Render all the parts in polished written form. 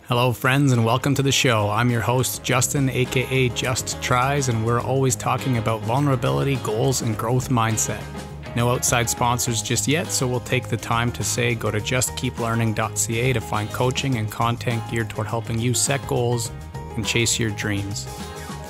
Hello, friends, and welcome to the show. I'm your host, Justin, aka Just Tries, and we're always talking about vulnerability, goals, and growth mindset. No outside sponsors just yet, so we'll take the time to say go to justkeeplearning.ca to find coaching and content geared toward helping you set goals and chase your dreams.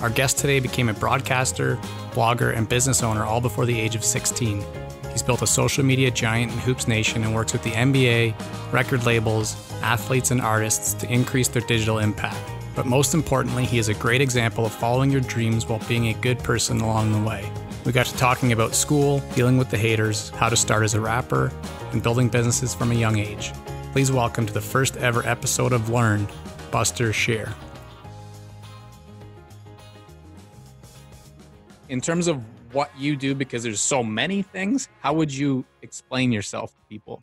Our guest today became a broadcaster, blogger, and business owner all before the age of 16. He's built a social media giant in Hoopsnation and works with the NBA, record labels, athletes, and artists to increase their digital impact. But most importantly, he is a great example of following your dreams while being a good person along the way. We got to talking about school, dealing with the haters, how to start as a rapper, and building businesses from a young age. Please welcome to the first ever episode of Learned, Buster Scher. In terms of what you do, because there's so many things, how would you explain yourself to people?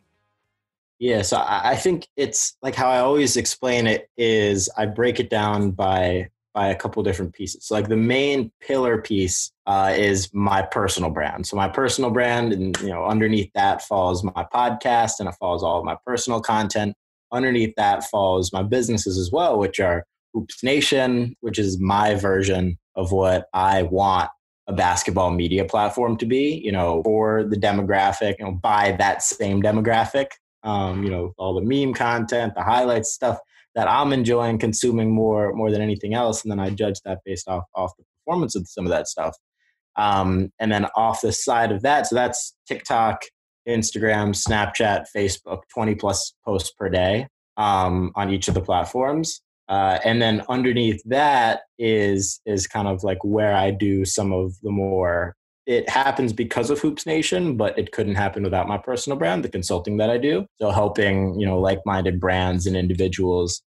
Yeah, so I think it's like how I always explain it is I break it down by a couple different pieces. So like the main pillar piece is my personal brand. So my personal brand, and underneath that falls my podcast, and it follows all of my personal content. Underneath that falls my businesses as well, which are Hoopsnation, which is my version of what I want a basketball media platform to be, for the demographic, by that same demographic. All the meme content, the highlights, stuff that I'm enjoying consuming more than anything else. And then I judge that based off the performance of some of that stuff. And then off the side of that, so that's TikTok, Instagram, Snapchat, Facebook, 20 plus posts per day on each of the platforms. And then underneath that is kind of like where I do some of the more, it happens because of Hoopsnation, but it couldn't happen without my personal brand, the consulting that I do. So helping, like-minded brands and individuals,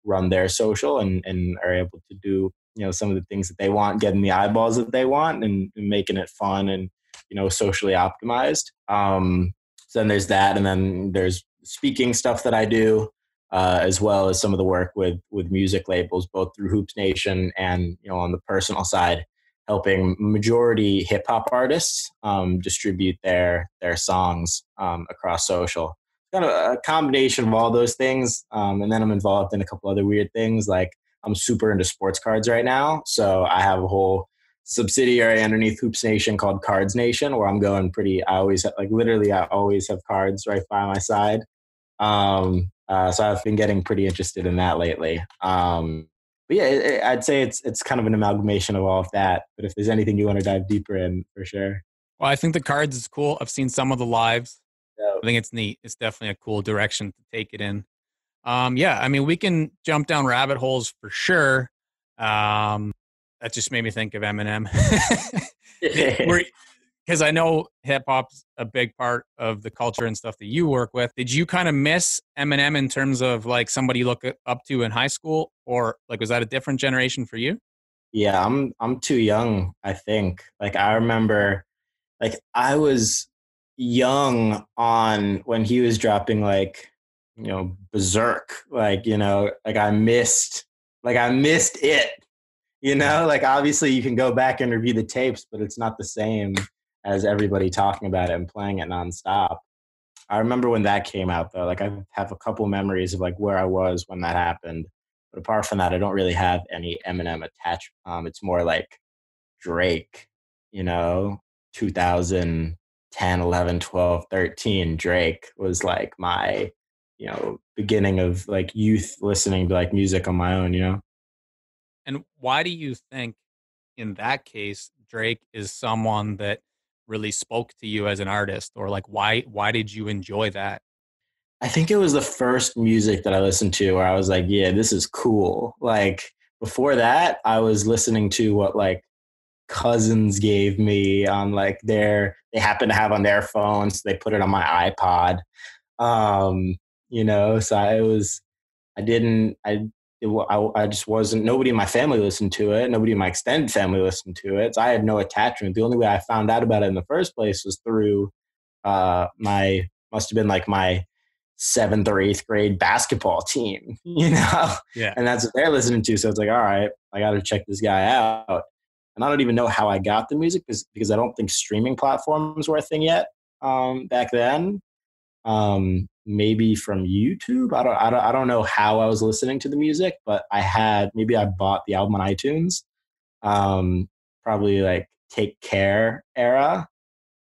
run their social and are able to do, some of the things that they want, getting the eyeballs that they want and making it fun and, socially optimized. So then there's that. And then there's speaking stuff that I do, as well as some of the work with music labels, both through Hoopsnation and, on the personal side, helping majority hip hop artists distribute their songs across social. Kind of a combination of all those things. And then I'm involved in a couple other weird things. Like I'm super into sports cards right now. So I have a whole subsidiary underneath Hoopsnation called Cards Nation, where I'm going I always have cards right by my side. So I've been getting pretty interested in that lately. But yeah, I'd say it's kind of an amalgamation of all of that. But if there's anything you want to dive deeper in, for sure. Well, I think the cards is cool. I've seen some of the lives. Yeah. I think it's neat. It's definitely a cool direction to take it in. We can jump down rabbit holes for sure. That just made me think of Eminem. Because I know hip hop's a big part of the culture and stuff that you work with. Did you kind of miss Eminem in terms of like somebody you look up to in high school, or like was that a different generation for you? Yeah, I'm too young, I think. Like I remember, like I was young on when he was dropping like, Berserk. Like, like I missed it. Like obviously you can go back and review the tapes, but it's not the same as everybody talking about it and playing it nonstop. I remember when that came out though. Like I have a couple memories of like where I was when that happened. But apart from that, I don't really have any Eminem attached. It's more like Drake, 2010, 11, 12, 13. Drake was like my, beginning of like youth listening to like music on my own, And why do you think in that case, Drake is someone that really spoke to you as an artist, or like why did you enjoy that? I think it was the first music that I listened to where I was like, yeah, this is cool. Like before that, I was listening to what like cousins gave me on like they happen to have on their phones. So they put it on my iPod. So I just wasn't, nobody in my family listened to it. Nobody in my extended family listened to it. So I had no attachment. The only way I found out about it in the first place was through must have been like my 7th or 8th grade basketball team, Yeah. And that's what they're listening to. So it's like, all right, I got to check this guy out. And I don't even know how I got the music because I don't think streaming platforms were a thing yet back then. maybe from YouTube. I don't know how I was listening to the music, but maybe I bought the album on iTunes. Um, Probably like Take Care era.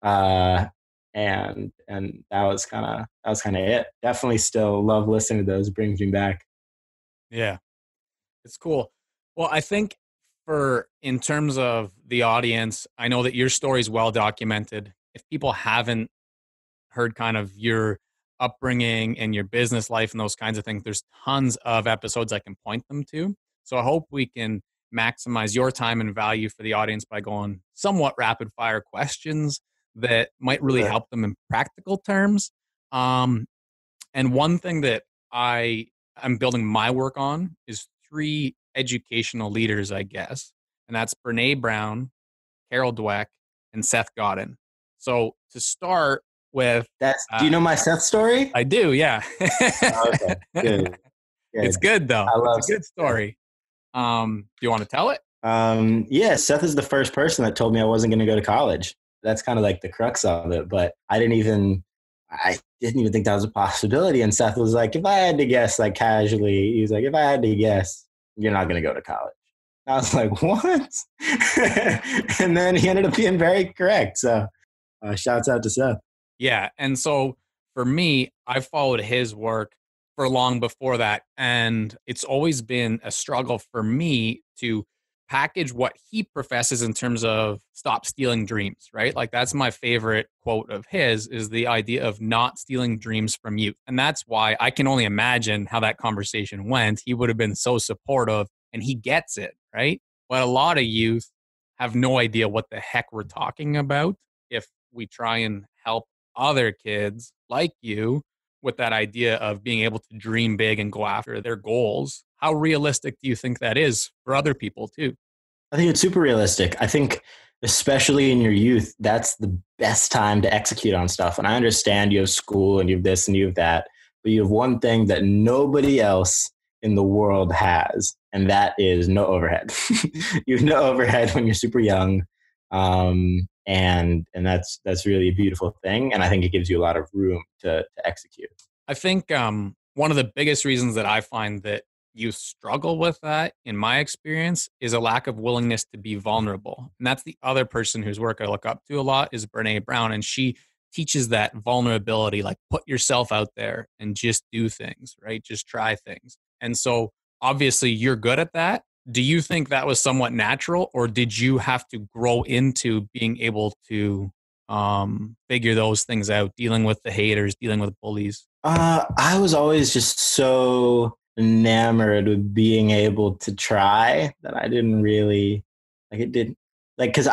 Uh, and that was kind of it. Definitely still love listening to those. It brings me back. Yeah, it's cool. Well, I think for in terms of the audience, I know that your story is well documented. If people haven't heard kind of your upbringing and your business life and those kinds of things, there's tons of episodes I can point them to. So I hope we can maximize your time and value for the audience by going somewhat rapid fire questions that might really Sure. help them in practical terms. Um, and one thing that I'm building my work on is three educational leaders, I guess, and that's Brene Brown, Carol Dweck, and Seth Godin. So to start with, Do you uh, know my Seth story? I do, yeah. Oh, okay, good, It's good. good though. I It's love a good Seth. story. Do you want to tell it? Yeah, Seth is the first person that told me I wasn't going to go to college. That's kind of like the crux of it. But I didn't even think that was a possibility. And Seth was like, if I had to guess, like casually, he was like, if I had to guess, you're not going to go to college. I was like, what? And then he ended up being very correct. So shouts out to Seth. Yeah. And so for me, I followed his work for long before that. And it's always been a struggle for me to package what he professes in terms of stop stealing dreams, right? Like that's my favorite quote of his is the idea of not stealing dreams from youth. And that's why I can only imagine how that conversation went. He would have been so supportive and he gets it, right? But a lot of youth have no idea what the heck we're talking about if we try and help other kids like you with that idea of being able to dream big and go after their goals. How realistic do you think that is for other people too? I think it's super realistic. I think, especially in your youth, that's the best time to execute on stuff. And I understand you have school and you have this and you have that, but you have one thing that nobody else in the world has, and that is no overhead. You have no overhead when you're super young. And that's really a beautiful thing. And I think it gives you a lot of room to execute. I think one of the biggest reasons that I find that you struggle with that, in my experience, is a lack of willingness to be vulnerable. And that's the other person whose work I look up to a lot is Brene Brown. And she teaches that vulnerability, like put yourself out there and just do things, right? Just try things. And so obviously you're good at that. Do you think that was somewhat natural, or did you have to grow into being able to figure those things out, dealing with the haters, dealing with bullies? I was always just so enamored with being able to try that I didn't really like it didn't like because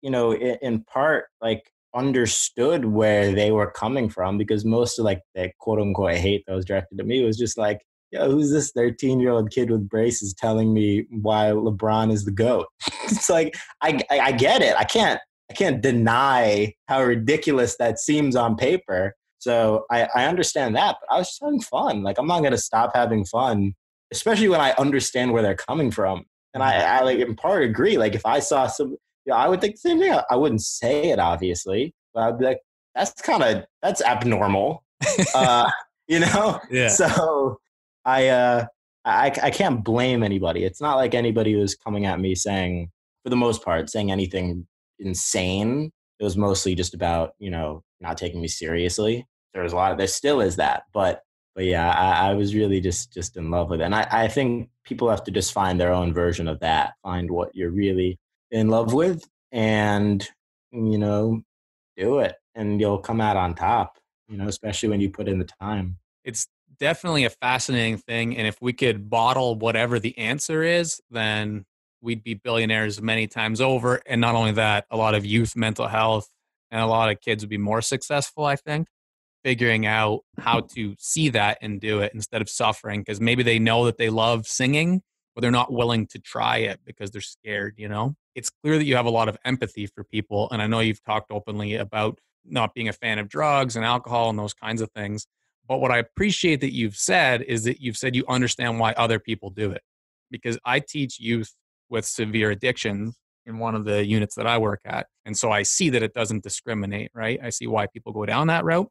in part like understood where they were coming from because most of like the quote unquote hate that was directed at me was just like, yo, who's this 13-year-old kid with braces telling me why LeBron is the GOAT? It's like I get it. I can't deny how ridiculous that seems on paper. So I understand that, but I was just having fun. Like I'm not gonna stop having fun, especially when I understand where they're coming from. And I like in part agree. Like if I saw I would think the same thing. I wouldn't say it obviously, but I'd be like, that's abnormal. Uh, you know? Yeah. So I uh I can't blame anybody. It's not like anybody was coming at me saying, for the most part, saying anything insane. It was mostly just about, not taking me seriously. There still is that, but yeah, I was really just in love with it. And I think people have to just find their own version of that, find what you're really in love with and, do it and you'll come out on top, especially when you put in the time. It's definitely a fascinating thing. And if we could bottle whatever the answer is, then we'd be billionaires many times over. And not only that, a lot of youth mental health and a lot of kids would be more successful, I think, figuring out how to see that and do it instead of suffering because maybe they know that they love singing, but they're not willing to try it because they're scared, you know? It's clear that you have a lot of empathy for people. And I know you've talked openly about not being a fan of drugs and alcohol and those kinds of things. But what I appreciate that you've said is that you've said you understand why other people do it. Because I teach youth with severe addictions in one of the units that I work at. And so I see that it doesn't discriminate, right? I see why people go down that route.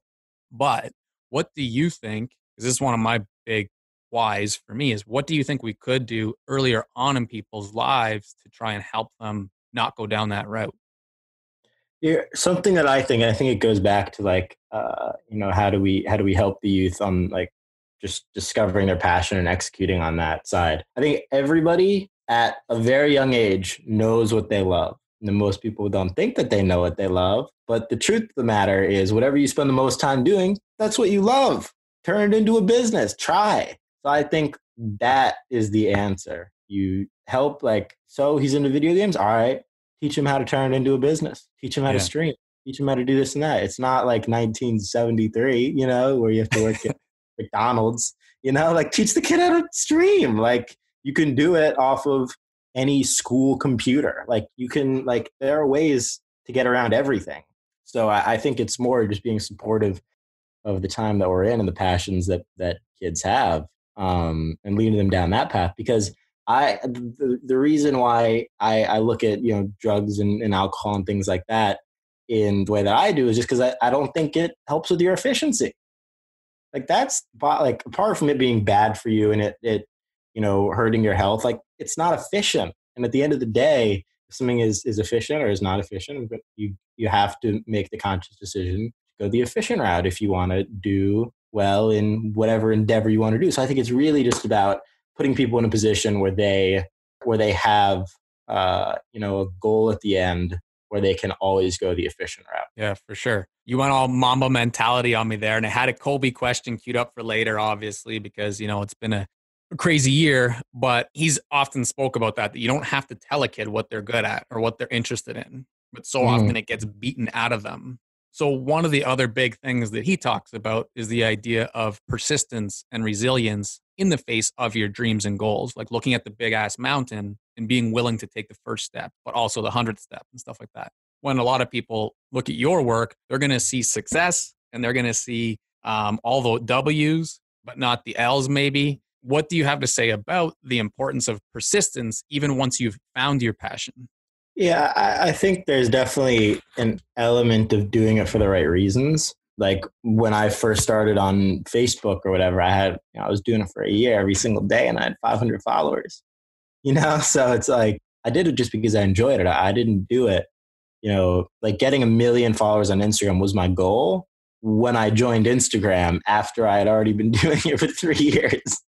But What do you think? Because this is one of my big whys for me is what do you think we could do earlier on in people's lives to try and help them not go down that route? Yeah, something that I think it goes back to like, how do we help the youth on like just discovering their passion and executing on that side. I think everybody at a very young age knows what they love. And most people don't think that they know what they love, but the truth of the matter is whatever you spend the most time doing, that's what you love. Turn it into a business. Try. So I think that is the answer. You help like, so he's into video games. All right, teach him how to turn it into a business. Teach him how to Yeah. stream. Teach him how to do this and that. It's not like 1973, where you have to work at McDonald's, like teach the kid how to stream. Like you can do it off of any school computer. Like you can, like, there are ways to get around everything. So I think it's more just being supportive of the time that we're in and the passions that kids have, and leading them down that path. Because the reason why I look at drugs and alcohol and things like that in the way that I do is just because I don't think it helps with your efficiency. Like that's like, apart from it being bad for you and it hurting your health, like it's not efficient. And at the end of the day, if something is efficient or is not efficient, but you have to make the conscious decision to go the efficient route if you want to do well in whatever endeavor you want to do. So I think it's really just about putting people in a position where they have a goal at the end where they can always go the efficient route. Yeah, for sure. You went all Mamba mentality on me there, and I had a Colby question queued up for later, obviously, because it's been a crazy year. But he's often spoke about that you don't have to tell a kid what they're good at or what they're interested in, but so often it gets beaten out of them. So one of the other big things that he talks about is the idea of persistence and resilience in the face of your dreams and goals, like looking at the big ass mountain and being willing to take the first step, but also the 100th step and stuff like that. When a lot of people look at your work, they're going to see success and they're going to see all the W's, but not the L's maybe. What do you have to say about the importance of persistence, even once you've found your passion? Yeah, I think there's definitely an element of doing it for the right reasons. Like when I first started on Facebook or whatever, I was doing it for a year every single day and I had 500 followers, So it's like, I did it just because I enjoyed it. I didn't do it, like getting 1 million followers on Instagram was my goal when I joined Instagram after I had already been doing it for 3 years.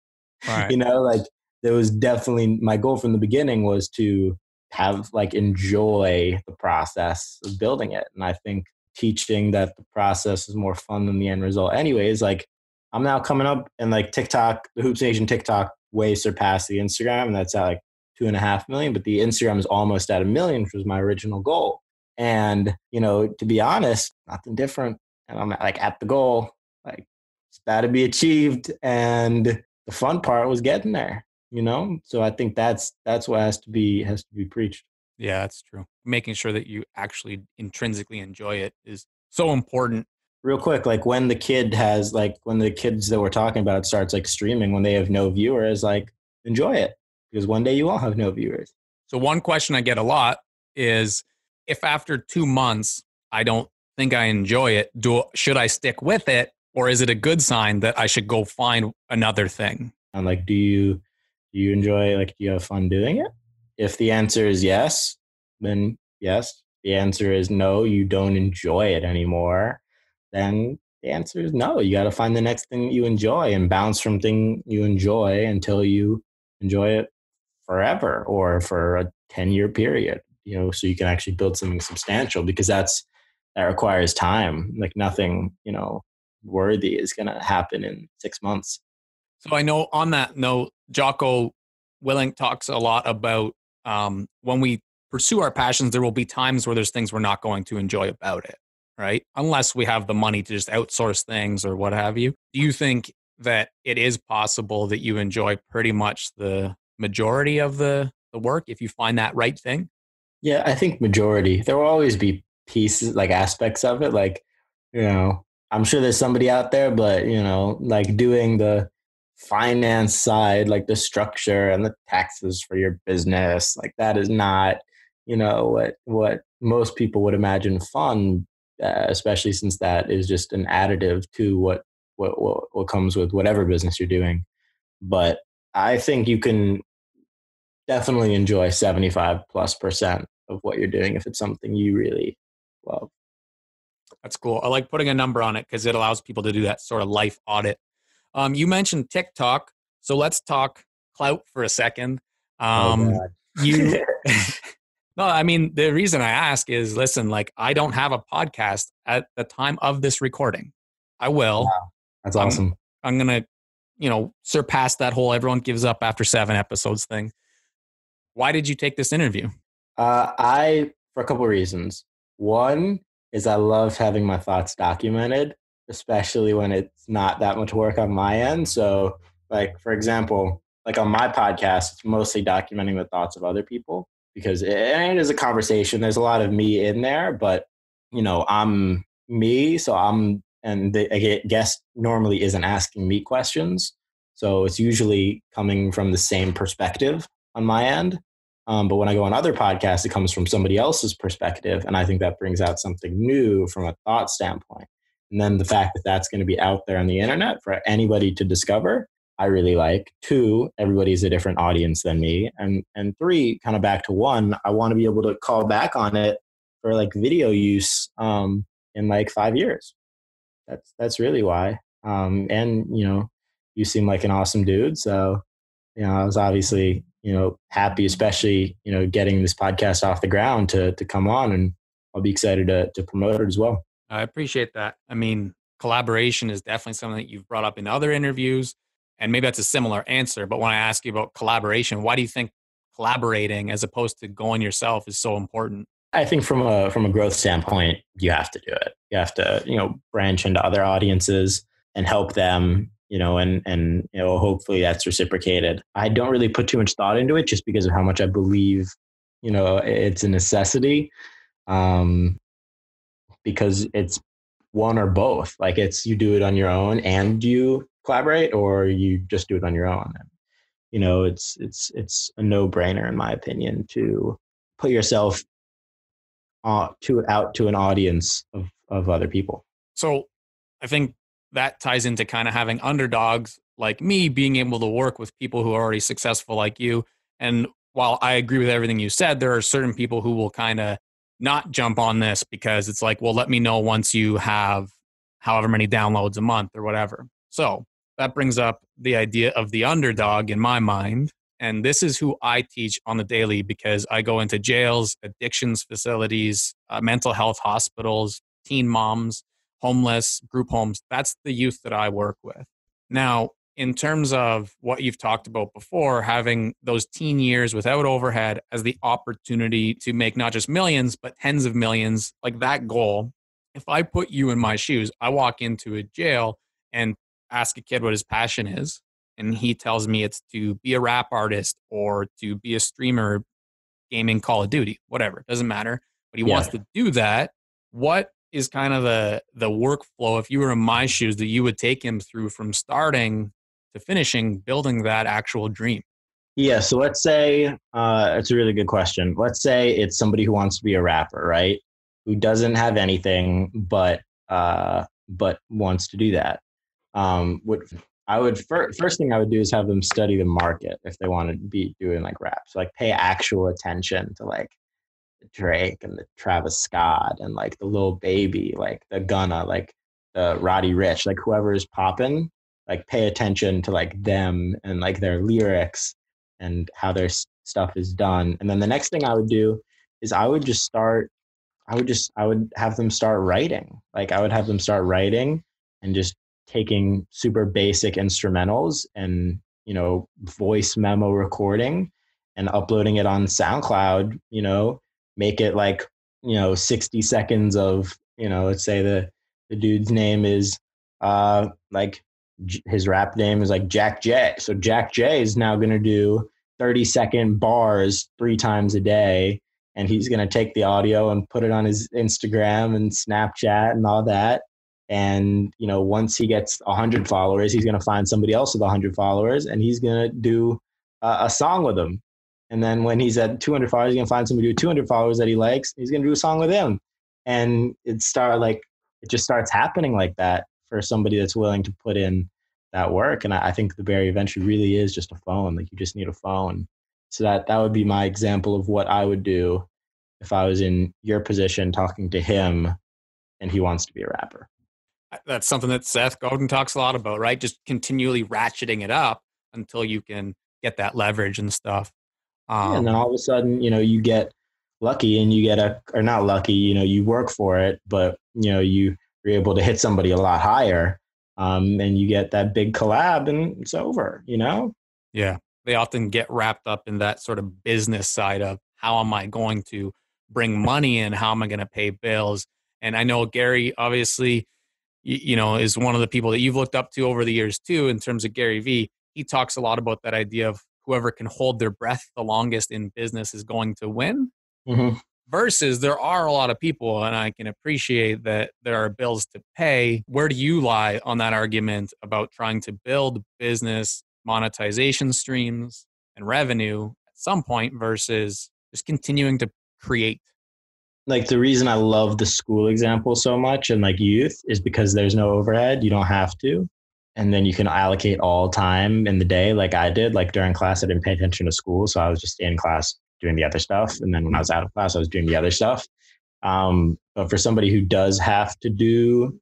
Right. Like there was definitely, my goal from the beginning was to have like enjoy the process of building it. And I think teaching that the process is more fun than the end result anyways, like I'm now coming up and like TikTok, the Hoopsnation TikTok way surpassed the Instagram, and that's at like 2.5 million, but the Instagram is almost at 1 million, which was my original goal. And to be honest, nothing different. And I'm like at the goal, like it's got to be achieved, and the fun part was getting there. So I think that's what has to be preached. Yeah, that's true. Making sure that you actually intrinsically enjoy it is so important. Real quick, like when the kids that we're talking about starts like streaming, when they have no viewers, like enjoy it, because one day you will have no viewers. So one question I get a lot is, if after 2 months I don't think I enjoy it, should I stick with it, or is it a good sign that I should go find another thing? And like, do you enjoy, like, do you have fun doing it? If the answer is yes, then yes. The answer is no, you don't enjoy it anymore, then the answer is no. You got to find the next thing you enjoy and bounce from thing you enjoy until you enjoy it forever or for a 10-year period, so you can actually build something substantial, because that requires time. Like nothing, worthy is going to happen in 6 months. So I know on that note, Jocko Willink talks a lot about when we pursue our passions, there will be times where there's things we're not going to enjoy about it, right? Unless we have the money to just outsource things or what have you. Do you think that it is possible that you enjoy pretty much the majority of the work if you find that right thing? Yeah, I think majority. There will always be pieces, like aspects of it. Like, I'm sure there's somebody out there, but, like doing the finance side, like the structure and the taxes for your business, like that is not, what most people would imagine fun, especially since that is just an additive to what what comes with whatever business you're doing. But I think you can definitely enjoy 75+% of what you're doing if it's something you really love. That's cool. I like putting a number on it because it allows people to do that sort of life audit. You mentioned TikTok, so let's talk clout for a second. Oh God. You No, I mean, the reason I ask is, listen, like, I don't have a podcast at the time of this recording. I will. Wow. That's I'm awesome. I'm gonna, surpass that whole everyone gives up after 7 episodes thing. Why did you take this interview? For a couple of reasons. One is I love having my thoughts documented, especially when it's not that much work on my end. So, like, for example, like on my podcast, it's mostly documenting the thoughts of other people because it is a conversation. There's a lot of me in there, but, I'm me. So and the guest normally isn't asking me questions. So it's usually coming from the same perspective on my end. But when I go on other podcasts, it comes from somebody else's perspective. And I think that brings out something new from a thought standpoint. And then the fact that that's going to be out there on the internet for anybody to discover, I really like. 2, everybody's a different audience than me. And 3, kind of back to 1, I want to be able to call back on it for like video use in like 5 years. That's really why. And, you seem like an awesome dude. So, I was obviously, happy, especially, getting this podcast off the ground to come on, and I'll be excited to promote it as well. I appreciate that. I mean, collaboration is definitely something that you've brought up in other interviews, and maybe that's a similar answer. But when I ask you about collaboration, why do you think collaborating as opposed to going yourself is so important? I think from a growth standpoint, you have to do it. You have to, branch into other audiences and help them, and hopefully that's reciprocated. I don't really put too much thought into it just because of how much I believe, it's a necessity. Because it's one or both. Like it's you do it on your own and you collaborate, or you just do it on your own. And, it's a no-brainer in my opinion to put yourself out to an audience of other people. So I think that ties into kind of having underdogs like me being able to work with people who are already successful like you. And while I agree with everything you said, there are certain people who will kind of not jump on this because it's like, well, let me know once you have however many downloads a month or whatever. So that brings up the idea of the underdog in my mind. And this is who I teach on the daily because I go into jails, addictions facilities, mental health hospitals, teen moms, homeless, group homes. That's the youth that I work with. Now, in terms of what you've talked about before, having those teen years without overhead as the opportunity to make not just millions, but tens of millions, like that goal. If I put you in my shoes, I walk into a jail and ask a kid what his passion is, and he tells me it's to be a rap artist or to be a streamer gaming Call of Duty, whatever, it doesn't matter. But he wants to do that. What is kind of the workflow, if you were in my shoes, that you would take him through from starting to finishing, building that actual dream? Yeah. So let's say, it's a really good question. Let's say it's somebody who wants to be a rapper, right? Who doesn't have anything, but wants to do that. First thing I would do is have them study the market if they want to be doing like rap. So like pay actual attention to like the Drake and the Travis Scott and like the Lil Baby, like the Gunna, like the Roddy Ricch, like whoever is popping, like pay attention to like them and like their lyrics and how their stuff is done. And then the next thing I would do is I would have them start writing. Like I would have them start writing and just taking super basic instrumentals and, voice memo recording and uploading it on SoundCloud, make it like, 60 seconds of, let's say the dude's name is his rap name is like Jack J. So Jack J is now going to do 30-second bars 3 times a day. And he's going to take the audio and put it on his Instagram and Snapchat and all that. And, once he gets 100 followers, he's going to find somebody else with 100 followers and he's going to do a song with them. And then when he's at 200 followers, he's going to find somebody with 200 followers that he likes. He's going to do a song with him. And it just starts happening like that for somebody that's willing to put in that work. And I think the barrier of entry really is just a phone. Like, you just need a phone. So that would be my example of what I would do if I was in your position talking to him and he wants to be a rapper. That's something that Seth Godin talks a lot about, right? Just continually ratcheting it up until you can get that leverage and stuff. Yeah, and then all of a sudden, you get lucky and you get or not lucky, you work for it, but you're able to hit somebody a lot higher, and you get that big collab and it's over. Yeah, they often get wrapped up in that sort of business side of how am I going to bring money in? How am I going to pay bills? And I know Gary obviously, is one of the people that you've looked up to over the years too, in terms of Gary Vee. He talks a lot about that idea of whoever can hold their breath the longest in business is going to win. Mm-hmm. Versus there are a lot of people, and I can appreciate that there are bills to pay. Where do you lie on that argument about trying to build business monetization streams and revenue at some point versus just continuing to create? Like, the reason I love the school example so much and like youth is because there's no overhead. You don't have to. And then you can allocate all time in the day like I did. Like, during class, I didn't pay attention to school. So I was just in class doing the other stuff. And then when I was out of class, I was doing the other stuff. But for somebody who does have to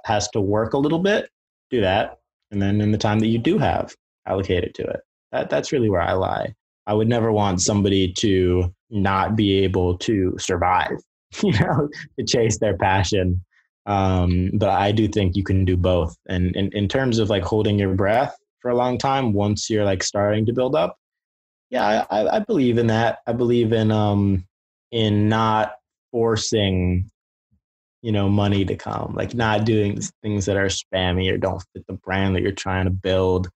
has to work a little bit, do that. And then in the time that you do have, allocate it to it. That's really where I lie. I would never want somebody to not be able to survive, to chase their passion. But I do think you can do both. And in terms of like holding your breath for a long time, once you're like starting to build up, yeah, I believe in that. I believe in not forcing, money to come, like not doing things that are spammy or don't fit the brand that you're trying to build,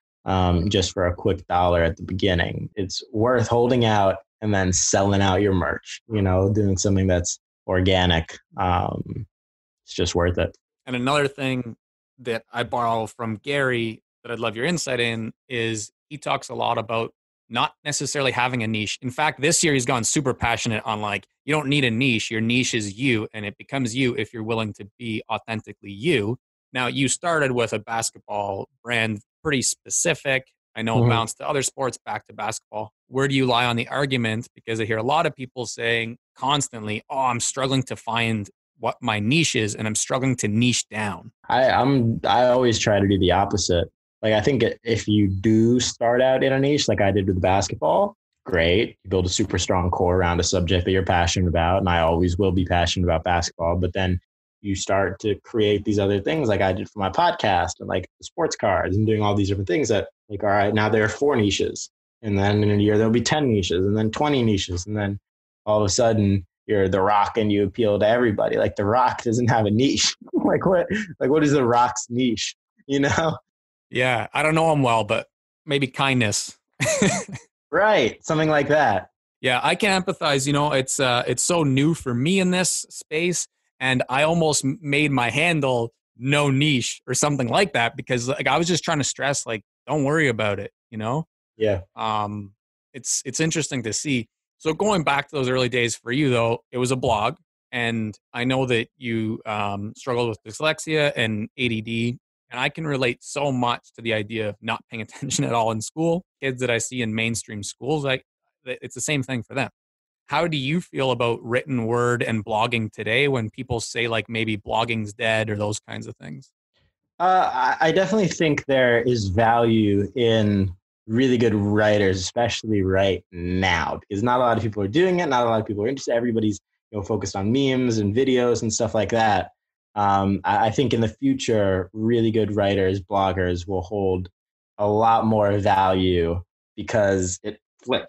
just for a quick dollar at the beginning. It's worth holding out and then selling out your merch, doing something that's organic. It's just worth it. And another thing that I borrow from Gary that I'd love your insight in is he talks a lot about not necessarily having a niche. In fact, this year he's gone super passionate on like, you don't need a niche. Your niche is you, and it becomes you if you're willing to be authentically you. Now, you started with a basketball brand, pretty specific. I know it Mm-hmm. bounced to other sports, back to basketball. Where do you lie on the argument? Because I hear a lot of people saying constantly, oh, I'm struggling to find what my niche is, and I'm struggling to niche down. I always try to do the opposite. Like, I think if you do start out in a niche, like I did with basketball, great. You build a super strong core around a subject that you're passionate about. And I always will be passionate about basketball. But then you start to create these other things like I did for my podcast and like the sports cards and doing all these different things that like, all right, now there are 4 niches. And then in a year, there'll be 10 niches and then 20 niches. And then all of a sudden you're The Rock and you appeal to everybody. Like, The Rock doesn't have a niche. Like what is The Rock's niche? Yeah, I don't know him well, but maybe kindness. Right. Something like that. Yeah, I can empathize. It's so new for me in this space, and I almost made my handle no niche or something like that because like I was just trying to stress like don't worry about it. Yeah. It's interesting to see. So going back to those early days for you though, it was a blog, and I know that you struggled with dyslexia and ADD. And I can relate so much to the idea of not paying attention at all in school. Kids that I see in mainstream schools, it's the same thing for them. How do you feel about written word and blogging today when people say like maybe blogging's dead or those kinds of things? I definitely think there is value in really good writers, especially right now, because not a lot of people are doing it. Not a lot of people are interested. Everybody's focused on memes and videos and stuff like that. I think in the future, really good writers, bloggers will hold a lot more value because it flipped.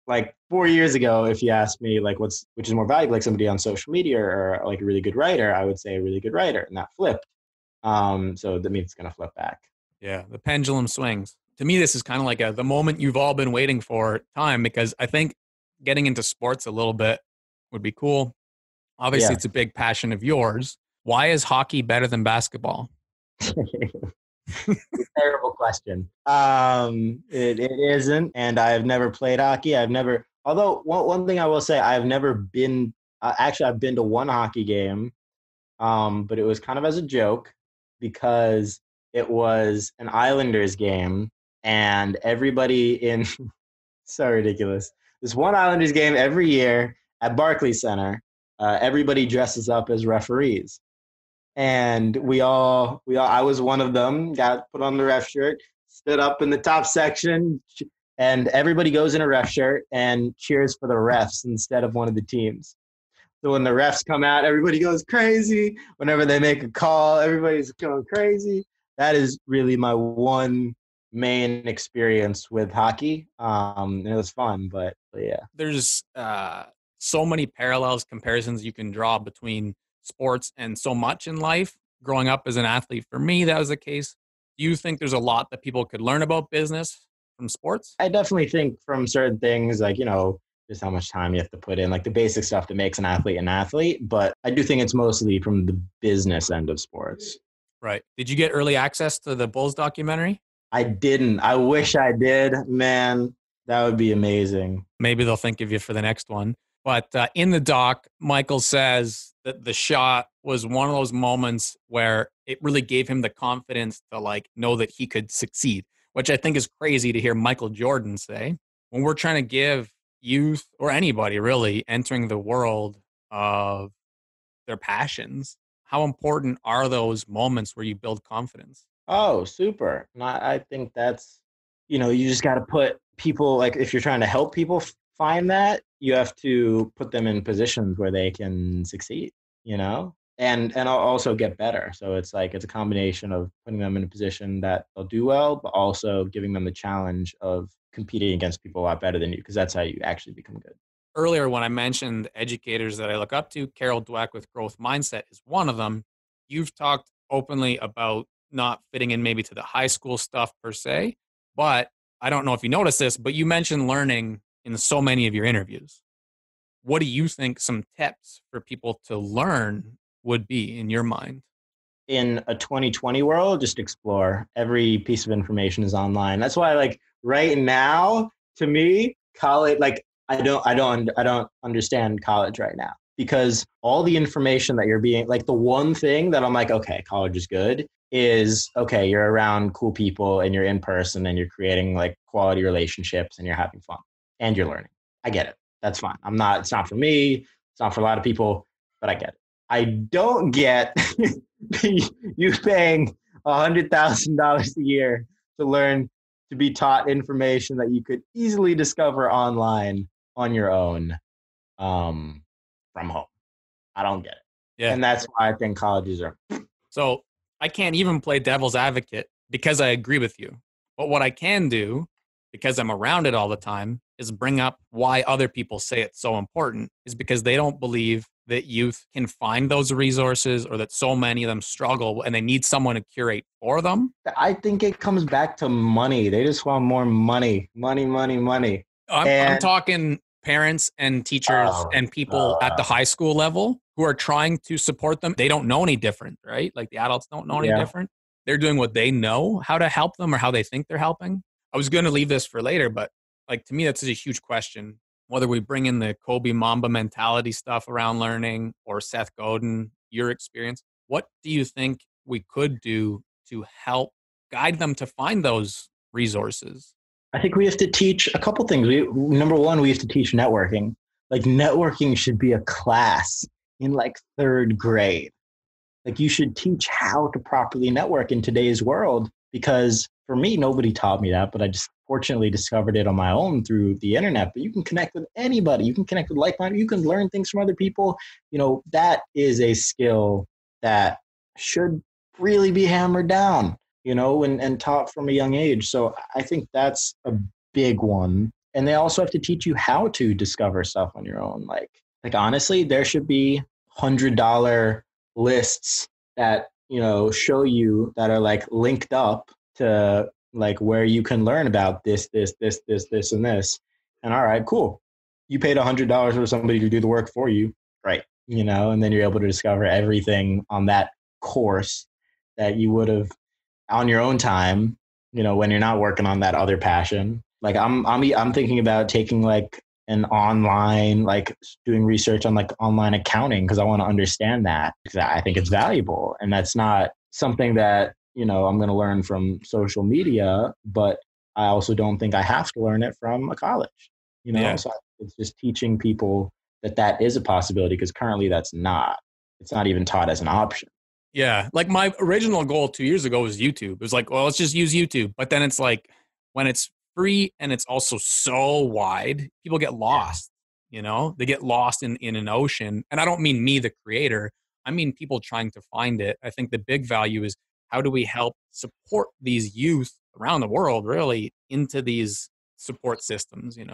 Like 4 years ago, if you asked me like which is more valuable, like somebody on social media or like a really good writer, I would say a really good writer, and that flipped. So that means it's going to flip back. Yeah, the pendulum swings. To me, this is kind of like the moment you've all been waiting for time because I think getting into sports a little bit would be cool. Obviously, Yeah. it's a big passion of yours. Why is hockey better than basketball? Terrible question. It isn't, and I've never played hockey. Although one thing I will say, I've never been, actually I've been to one hockey game, but it was kind of as a joke because it was an Islanders game and everybody in so ridiculous. There's one Islanders game every year at Barclays Center. Everybody dresses up as referees, and I was one of them. Got put on the ref shirt, stood up in the top section, and everybody goes in a ref shirt and cheers for the refs instead of one of the teams. So when the refs come out, everybody goes crazy. Whenever they make a call, everybody's going crazy. That is really my one main experience with hockey. It was fun, but yeah. There's so many parallels, comparisons you can draw between sports and so much in life. Growing up as an athlete, for me, that was the case. Do you think there's a lot that people could learn about business from sports? I definitely think from certain things, like, just how much time you have to put in, like the basic stuff that makes an athlete. But I do think it's mostly from the business end of sports. Right. Did you get early access to the Bulls documentary? I didn't. I wish I did. Man, that would be amazing. Maybe they'll think of you for the next one. But in the doc, Michael says that the shot was one of those moments where it really gave him the confidence to know that he could succeed, which I think is crazy to hear Michael Jordan say. When we're trying to give youth or anybody really entering the world of their passions, how important are those moments where you build confidence? Oh, super. And I think that's, you just got to put people, like if you're trying to help people find that, you have to put them in positions where they can succeed, and also get better. So it's a combination of putting them in a position that they'll do well, but also giving them the challenge of competing against people a lot better than you, because that's how you actually become good. Earlier, when I mentioned educators that I look up to, Carol Dweck with Growth Mindset is one of them. You've talked openly about not fitting in maybe to the high school stuff per se, but I don't know if you noticed this, but you mentioned learning in so many of your interviews. What do you think some tips for people to learn would be in your mind? In a 2020 world, just explore. Every piece of information is online. That's why, right now, to me, college, I don't understand college right now, because all the information that you're being, the one thing that I'm like, okay, college is good is, okay, you're around cool people and you're in person and you're creating quality relationships and you're having fun and you're learning. I get it. That's fine. It's not for me. It's not for a lot of people, but I get it. I don't get you paying $100,000 a year to learn, to be taught information that you could easily discover online on your own, from home. I don't get it. Yeah. And that's why I think colleges are. So I can't even play devil's advocate because I agree with you. But what I can do, because I'm around it all the time, is bring up why other people say it's so important, is because they don't believe that youth can find those resources, or that so many of them struggle and they need someone to curate for them. I think it comes back to money. They just want more money. I'm talking parents and teachers and people at the high school level who are trying to support them. They don't know any different, right? Like the adults don't know any different. They're doing what they know how to help them, or how they think they're helping. I was going to leave this for later, but to me, that's such a huge question. Whether we bring in the Kobe Mamba mentality stuff around learning, or Seth Godin, your experience, what do you think we could do to help guide them to find those resources? I think we have to teach a couple things. Number one, we have to teach networking. Networking should be a class in third grade. You should teach how to properly network in today's world, because for me, nobody taught me that, but I just fortunately discovered it on my own through the internet. But you can connect with anybody. You can connect with like-minded. You can learn things from other people. That is a skill that should really be hammered down, and taught from a young age. So I think that's a big one. And they also have to teach you how to discover stuff on your own. Honestly, there should be $100 lists that, show you, that are linked up to where you can learn about this, and this. And all right, cool. You paid $100 for somebody to do the work for you. Right. And then you're able to discover everything on that course that you would have on your own time, when you're not working on that other passion. I'm thinking about taking an online, like doing research on like online accounting because I want to understand that because I think it's valuable. And that's not something that, I'm going to learn from social media, but I also don't think I have to learn it from a college, Yeah. So it's just teaching people that is a possibility because currently it's not even taught as an option. Yeah. Like my original goal 2 years ago was YouTube. It was like, well, let's just use YouTube. But then it's like when it's free and it's also so wide, people get Yeah. lost, they get lost in an ocean. And I don't mean me, the creator. I mean people trying to find it. I think the big value is how do we help support these youth around the world really into these support systems, You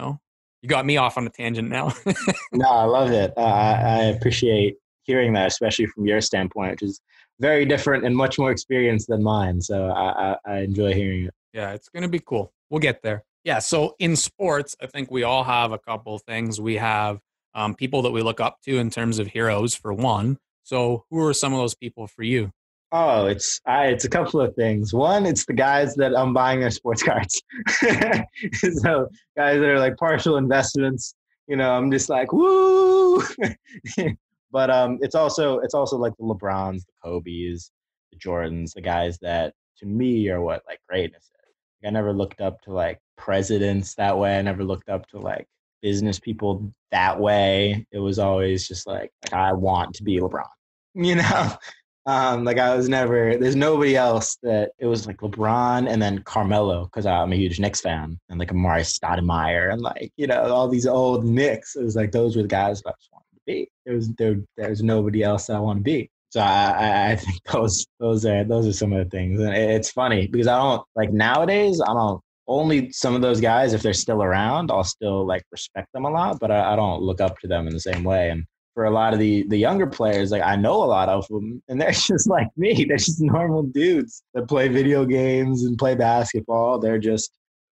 got me off on a tangent now. No, I love it. I appreciate hearing that, especially from your standpoint, which is very different and much more experienced than mine. So I enjoy hearing it. Yeah, it's going to be cool. We'll get there. Yeah. So in sports, I think we all have a couple of things. We have people that we look up to in terms of heroes, for one. So who are some of those people for you? Oh, it's a couple of things. One, it's the guys that I'm buying their sports cards. So guys that are like partial investments, I'm just like, woo. But it's also like the LeBrons, the Kobe's, the Jordans, the guys that to me are what like greatness is. Like, I never looked up to like presidents that way. I never looked up to like business people that way. It was always just like I want to be LeBron, you know? Like I was never, there's nobody else that it was like LeBron and then Carmelo, because I'm a huge Knicks fan, and like Amari Stoudemire and like, all these old Knicks. It was like those were the guys that I just wanted to be. There's nobody else that I want to be. So I think those are some of the things. And it's funny because I don't like nowadays, I don't only some of those guys, if they're still around, I'll still like respect them a lot, but I don't look up to them in the same way. And for a lot of the younger players, like I know a lot of them, and they're just like me. They're just normal dudes that play video games and play basketball. They're just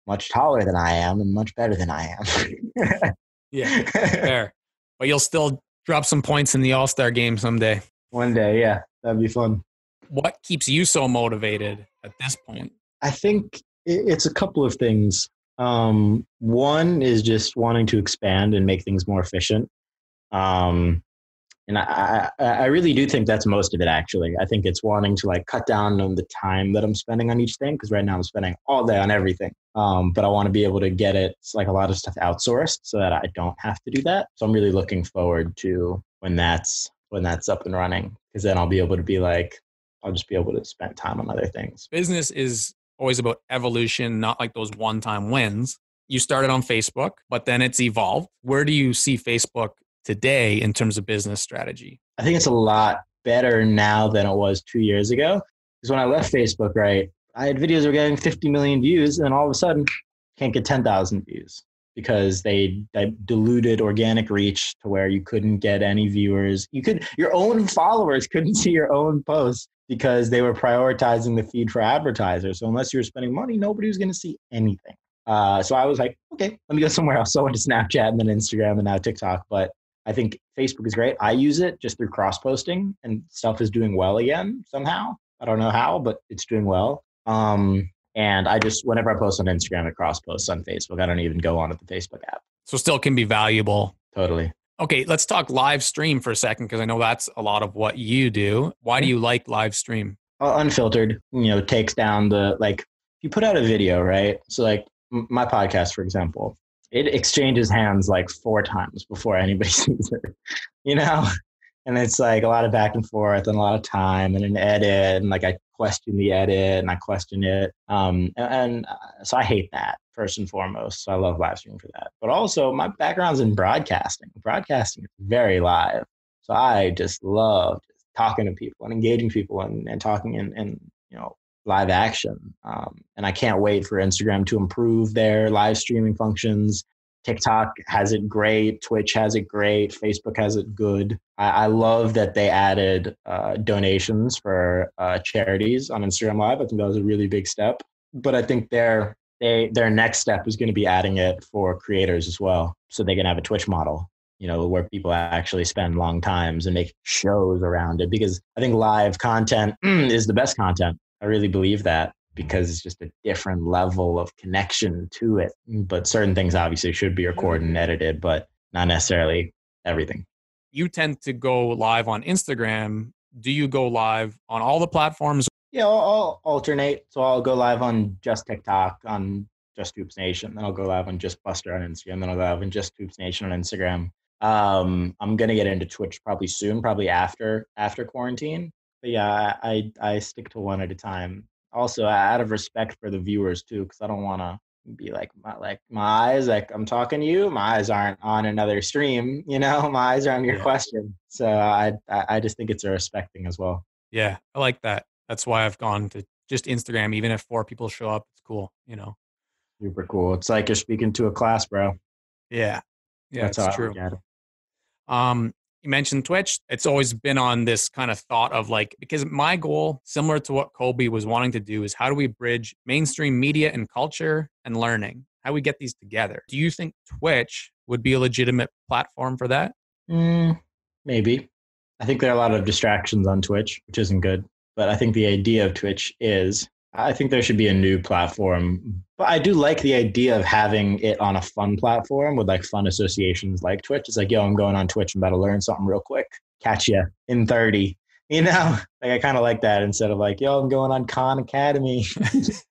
much taller than I am and much better than I am. Yeah, fair. But you'll still drop some points in the All-Star game someday. One day, yeah, that'd be fun. What keeps you so motivated at this point? I think it's a couple of things. One is just wanting to expand and make things more efficient. And I really do think that's most of it, actually. I think it's wanting to like cut down on the time that I'm spending on each thing, because right now I'm spending all day on everything. But I want to be able to get it's like a lot of stuff outsourced so that I don't have to do that. So I'm really looking forward to when that's up and running, because then I'll be able to be like, I'll just be able to spend time on other things. Business is always about evolution, not like those one-time wins. You started on Facebook, but then it's evolved. Where do you see Facebook today in terms of business strategy? I think it's a lot better now than it was 2 years ago. Because when I left Facebook, right, I had videos that were getting 50 million views, and all of a sudden can't get 10,000 views because they diluted organic reach to where you couldn't get any viewers. Your own followers couldn't see your own posts because they were prioritizing the feed for advertisers. So unless you were spending money, nobody was going to see anything. So I was like, okay, let me go somewhere else. So I went to Snapchat and then Instagram and now TikTok. But I think Facebook is great. I use it just through cross-posting, and stuff is doing well again somehow. I don't know how, but it's doing well. And I just, whenever I post on Instagram, it cross-posts on Facebook. I don't even go on to the Facebook app. So still can be valuable. Totally. Okay, let's talk live stream for a second, because I know that's a lot of what you do. Why do you like live stream? Unfiltered, takes down if you put out a video, right? So like my podcast, for example, it exchanges hands like 4 times before anybody sees it, And it's like a lot of back and forth and a lot of time and an edit. And like I question the edit and I question it. And so I hate that first and foremost. So I love live streaming for that. But also my background's in broadcasting. Broadcasting is very live. So I just love talking to people and engaging people and talking in live action. And I can't wait for Instagram to improve their live streaming functions. TikTok has it great. Twitch has it great. Facebook has it good. I love that they added donations for charities on Instagram Live. I think that was a really big step. But I think their next step is going to be adding it for creators as well, so they can have a Twitch model, where people actually spend long times and make shows around it. Because I think live content is the best content. I really believe that. because it's just a different level of connection to it. But certain things obviously should be recorded and edited, but not necessarily everything. You tend to go live on Instagram. Do you go live on all the platforms? Yeah, I'll alternate. So I'll go live on just TikTok, on just Hoopsnation. Then I'll go live on just Buster on Instagram. Then I'll go live on just Hoopsnation on Instagram. I'm gonna get into Twitch probably soon, probably after quarantine. But yeah, I stick to one at a time. Also, out of respect for the viewers too, because I don't want to be like my eyes, like I'm talking to you, my eyes aren't on another stream. My eyes are on your question. So I just think it's a respect thing as well. Yeah, I like that. That's why I've gone to just Instagram. Even if 4 people show up, it's cool. Super cool. It's like you're speaking to a class, bro. Yeah, That's it's how I true. look at it. You mentioned Twitch. It's always been on this kind of thought of like, because my goal, similar to what Kobe was wanting to do, is how do we bridge mainstream media and culture and learning? How do we get these together? Do you think Twitch would be a legitimate platform for that? Maybe. I think there are a lot of distractions on Twitch, which isn't good. But I think the idea of Twitch is, I think there should be a new platform. But I do like the idea of having it on a fun platform with like fun associations like Twitch. It's like, yo, I'm going on Twitch. I'm about to learn something real quick. Catch you in 30. Like I kind of like that instead of like, yo, I'm going on Khan Academy. It's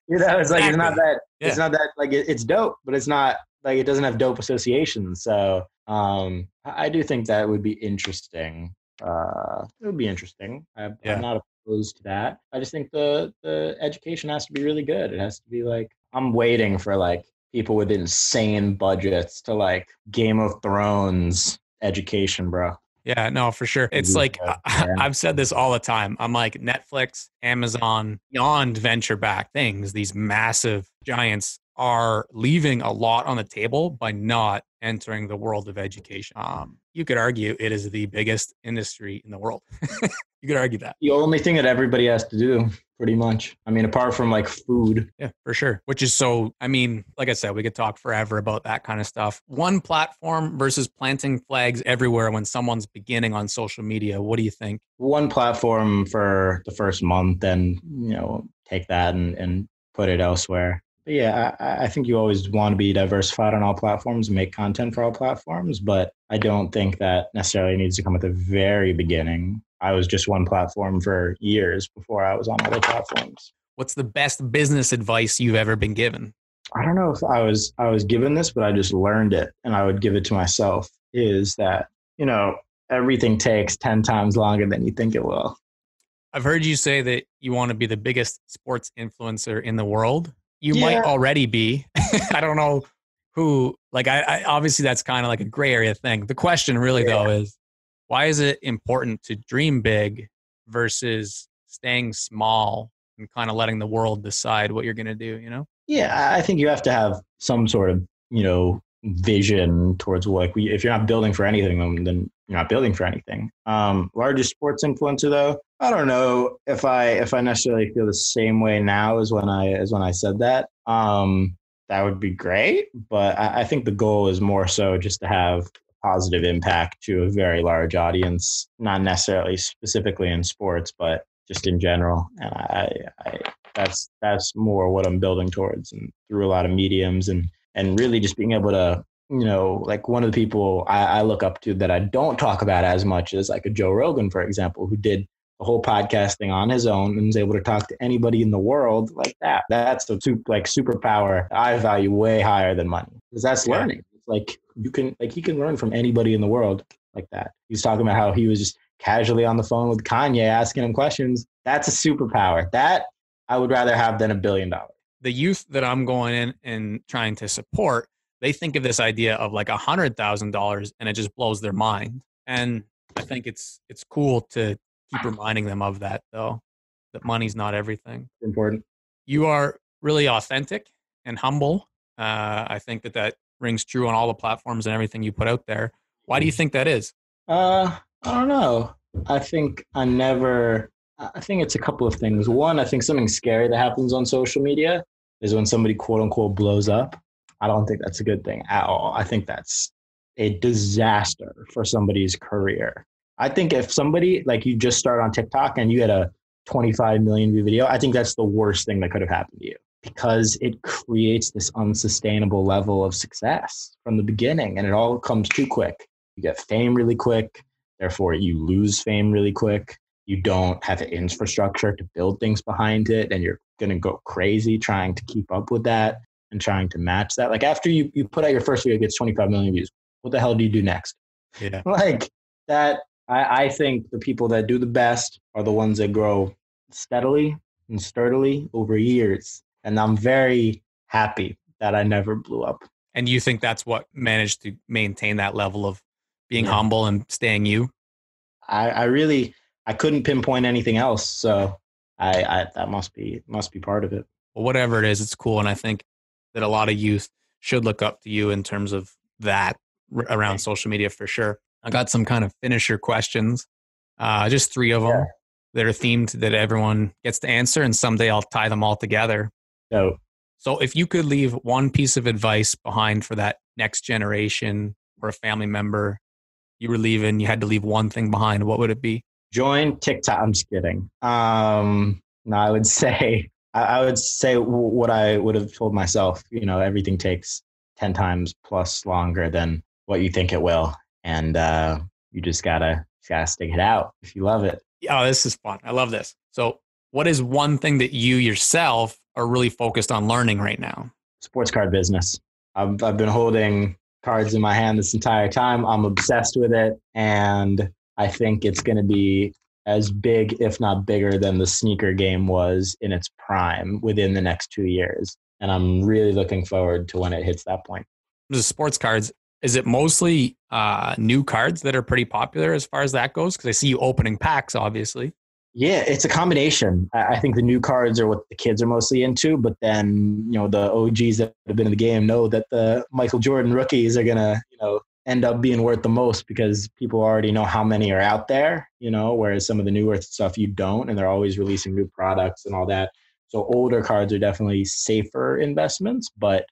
like, it's not that, it's not that like it's dope, but it's not like it doesn't have dope associations. So I do think that would be interesting. It would be interesting. I'm not opposed to that. I just think the education has to be really good. It has to be like, I'm waiting for like people with insane budgets to like Game of Thrones education, bro. Yeah, no, for sure. It's like, I've said this all the time. I'm like, Netflix, Amazon, beyond venture back things, these massive giants are leaving a lot on the table by not entering the world of education. You could argue it is the biggest industry in the world. You could argue that. The only thing that everybody has to do, pretty much. I mean, apart from like food. Yeah, for sure. Which is so, I mean, like I said, we could talk forever about that kind of stuff. One platform versus planting flags everywhere when someone's beginning on social media. What do you think? One platform for the first month and, take that and put it elsewhere. But yeah, I think you always want to be diversified on all platforms and make content for all platforms, but I don't think that necessarily needs to come at the very beginning. I was just one platform for years before I was on other platforms. What's the best business advice you've ever been given? I don't know if I was given this, but I just learned it and I would give it to myself, is that, everything takes 10 times longer than you think it will. I've heard you say that you want to be the biggest sports influencer in the world. You might already be. I don't know who, like, I obviously that's kind of like a gray area thing. The question really though is, why is it important to dream big versus staying small and kind of letting the world decide what you're going to do, Yeah, I think you have to have some sort of, vision towards what, if you're not building for anything, then you're not building for anything. Largest sports influencer though, I don't know if I necessarily feel the same way now as when I said that. That would be great, but I think the goal is more so just to have positive impact to a very large audience, not necessarily specifically in sports, but just in general. And that's more what I'm building towards, and through a lot of mediums and really just being able to, like one of the people I look up to that I don't talk about as much is like a Joe Rogan, for example, who did the whole podcast thing on his own and was able to talk to anybody in the world like that. That's a superpower I value way higher than money, because that's learning. It's like he can learn from anybody in the world like that. He's talking about how he was just casually on the phone with Kanye asking him questions. That's a superpower that I would rather have than $1 billion. The youth that I'm going in and trying to support, they think of this idea of like $100,000 and it just blows their mind. And I think it's cool to keep reminding them of that, though, that money's not everything. It's important. You are really authentic and humble. I think that rings true on all the platforms and everything you put out there. Why do you think that is? I don't know. I think it's a couple of things. One, I think something scary that happens on social media is when somebody quote unquote blows up. I don't think that's a good thing at all. I think that's a disaster for somebody's career. I think if somebody, like, you just start on TikTok and you get a 25 million view video, I think that's the worst thing that could have happened to you, because it creates this unsustainable level of success from the beginning, and it all comes too quick. You get fame really quick, therefore you lose fame really quick. You don't have an infrastructure to build things behind it, and you're going to go crazy trying to keep up with that and trying to match that. Like after you put out your first video, it gets 25 million views. What the hell do you do next? Yeah. Like that, I think the people that do the best are the ones that grow steadily and sturdily over years. And I'm very happy that I never blew up. And you think that's what managed to maintain that level of being humble and staying you? I couldn't pinpoint anything else. So I that must be part of it. Well, whatever it is, it's cool. And I think that a lot of youth should look up to you in terms of that around social media for sure. I got some kind of finisher questions, just 3 of them that are themed that everyone gets to answer, and someday I'll tie them all together. So if you could leave one piece of advice behind for that next generation or a family member you were leaving, you had to leave one thing behind, what would it be? Join TikTok. I'm just kidding. No, I would say what I would have told myself. Everything takes 10 times plus longer than what you think it will, and you just gotta stick it out if you love it. Oh, this is fun. I love this. So, what is one thing that you yourself are really focused on learning right now? Sports card business. I've been holding cards in my hand this entire time. I'm obsessed with it, and I think it's going to be as big, if not bigger, than the sneaker game was in its prime within the next 2 years. And I'm really looking forward to when it hits that point. The sports cards, is it mostly new cards that are pretty popular as far as that goes? Because I see you opening packs, obviously. Yeah, it's a combination. I think the new cards are what the kids are mostly into, but then, the OGs that have been in the game know that the Michael Jordan rookies are going to, end up being worth the most, because people already know how many are out there, whereas some of the newer stuff you don't, and they're always releasing new products and all that. So older cards are definitely safer investments, but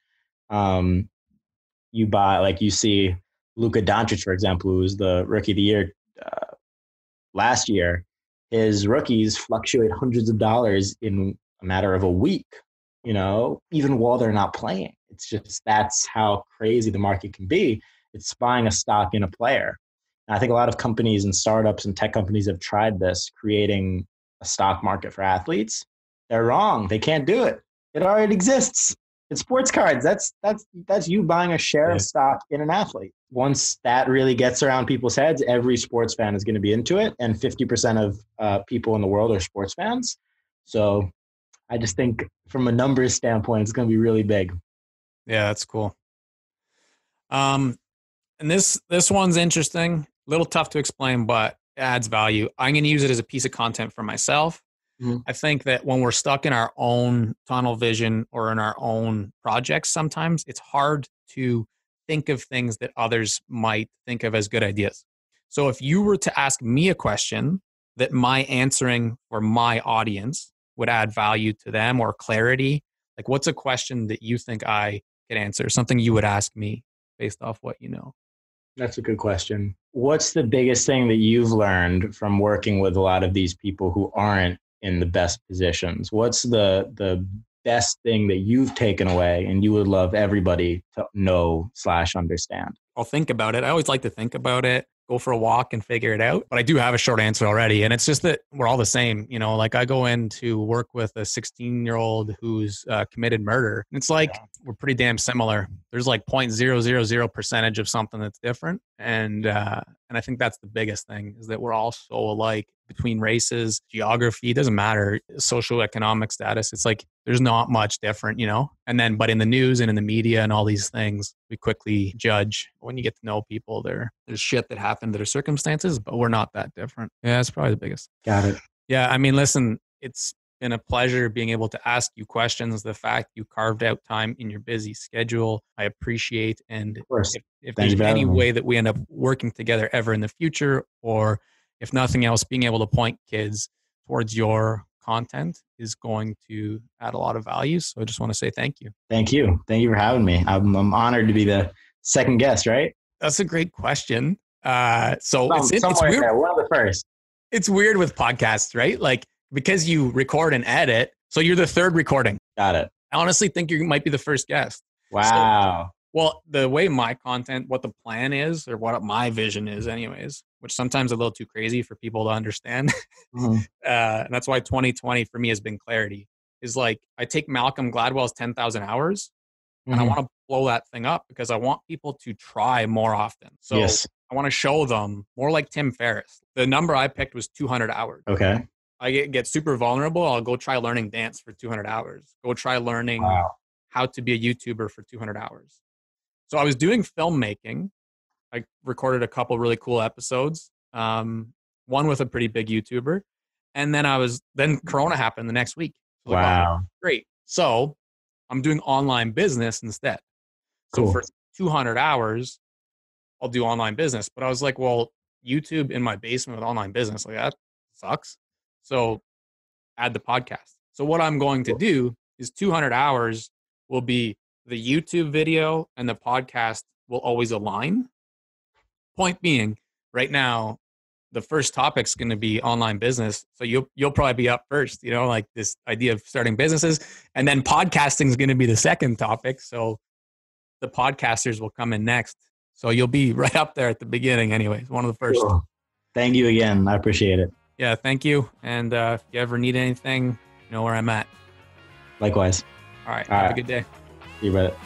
you buy, like you see Luka Doncic, for example, who was the rookie of the year last year. His rookies fluctuate hundreds of dollars in a matter of a week, even while they're not playing. It's just, that's how crazy the market can be. It's buying a stock in a player. And I think a lot of companies and startups and tech companies have tried this, creating a stock market for athletes. They're wrong. They can't do it. It already exists. It's sports cards. That's you buying a share of stock in an athlete. Once that really gets around people's heads, every sports fan is going to be into it. And 50% of people in the world are sports fans. So I just think from a numbers standpoint, it's going to be really big. Yeah, that's cool. And this one's interesting, a little tough to explain, but it adds value. I'm going to use it as a piece of content for myself. Mm-hmm. I think that when we're stuck in our own tunnel vision or in our own projects, sometimes it's hard to think of things that others might think of as good ideas. So if you were to ask me a question that my answering for my audience would add value to them or clarity, like what's a question that you think I could answer, something you would ask me based off what you know? That's a good question. What's the biggest thing that you've learned from working with a lot of these people who aren't in the best positions? What's the best thing that you've taken away and you would love everybody to know / understand? I'll think about it. I always like to think about it, go for a walk and figure it out. But I do have a short answer already. And it's just that we're all the same. Like I go in to work with a 16-year-old who's committed murder. And it's like, we're pretty damn similar. There's like 0.000% of something that's different. And I think that's the biggest thing, is that we're all so alike between races, geography, it doesn't matter, socioeconomic status. It's like, there's not much different, And then, but in the news and in the media and all these things, we quickly judge. When you get to know people, there's shit that happened to their circumstances, but we're not that different. Yeah, that's probably the biggest. Got it. Yeah, I mean, listen, it's been a pleasure being able to ask you questions. The fact you carved out time in your busy schedule, I appreciate. And if there's any way that we end up working together ever in the future, or if nothing else, being able to point kids towards your content is going to add a lot of value. So I just want to say thank you. Thank you. Thank you for having me. I'm honored to be the second guest, right? That's a great question. So it's weird. there, one of the first. It's weird with podcasts, right? Like because you record and edit, so you're the third recording. Got it. I honestly think you might be the first guest. Wow. So, well, the way my content, what the plan is, or what my vision is anyways, which sometimes a little too crazy for people to understand. Mm-hmm. And that's why 2020 for me has been clarity. Is like, I take Malcolm Gladwell's 10,000 hours and I want to blow that thing up because I want people to try more often. So yes. I want to show them more like Tim Ferriss. The number I picked was 200 hours. Okay. I get super vulnerable. I'll go try learning dance for 200 hours. Go try learning how to be a YouTuber for 200 hours. So I was doing filmmaking. I recorded a couple really cool episodes. One with a pretty big YouTuber. And then Corona happened the next week. So wow. Like, great. So I'm doing online business instead. Cool. So for 200 hours, I'll do online business. But I was like, well, YouTube in my basement with online business, like that sucks. So add the podcast. So what I'm going to do is 200 hours will be the YouTube video and the podcast will always align. Point being, right now, the first topic's going to be online business. So you'll probably be up first, like this idea of starting businesses. And then podcasting is going to be the second topic. So the podcasters will come in next. So you'll be right up there at the beginning anyways, one of the first. Cool. Thank you again. I appreciate it. Yeah, thank you. And if you ever need anything, you know where I'm at. Likewise. All right. Have a good day. You bet.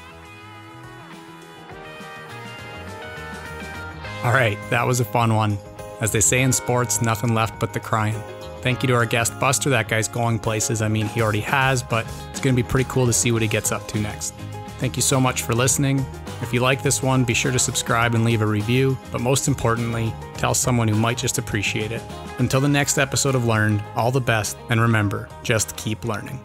All right. That was a fun one. As they say in sports, nothing left but the crying. Thank you to our guest Buster. That guy's going places. I mean, he already has, but it's going to be pretty cool to see what he gets up to next. Thank you so much for listening. If you like this one, be sure to subscribe and leave a review, but most importantly, tell someone who might just appreciate it. Until the next episode of Learned, all the best, and remember, just keep learning.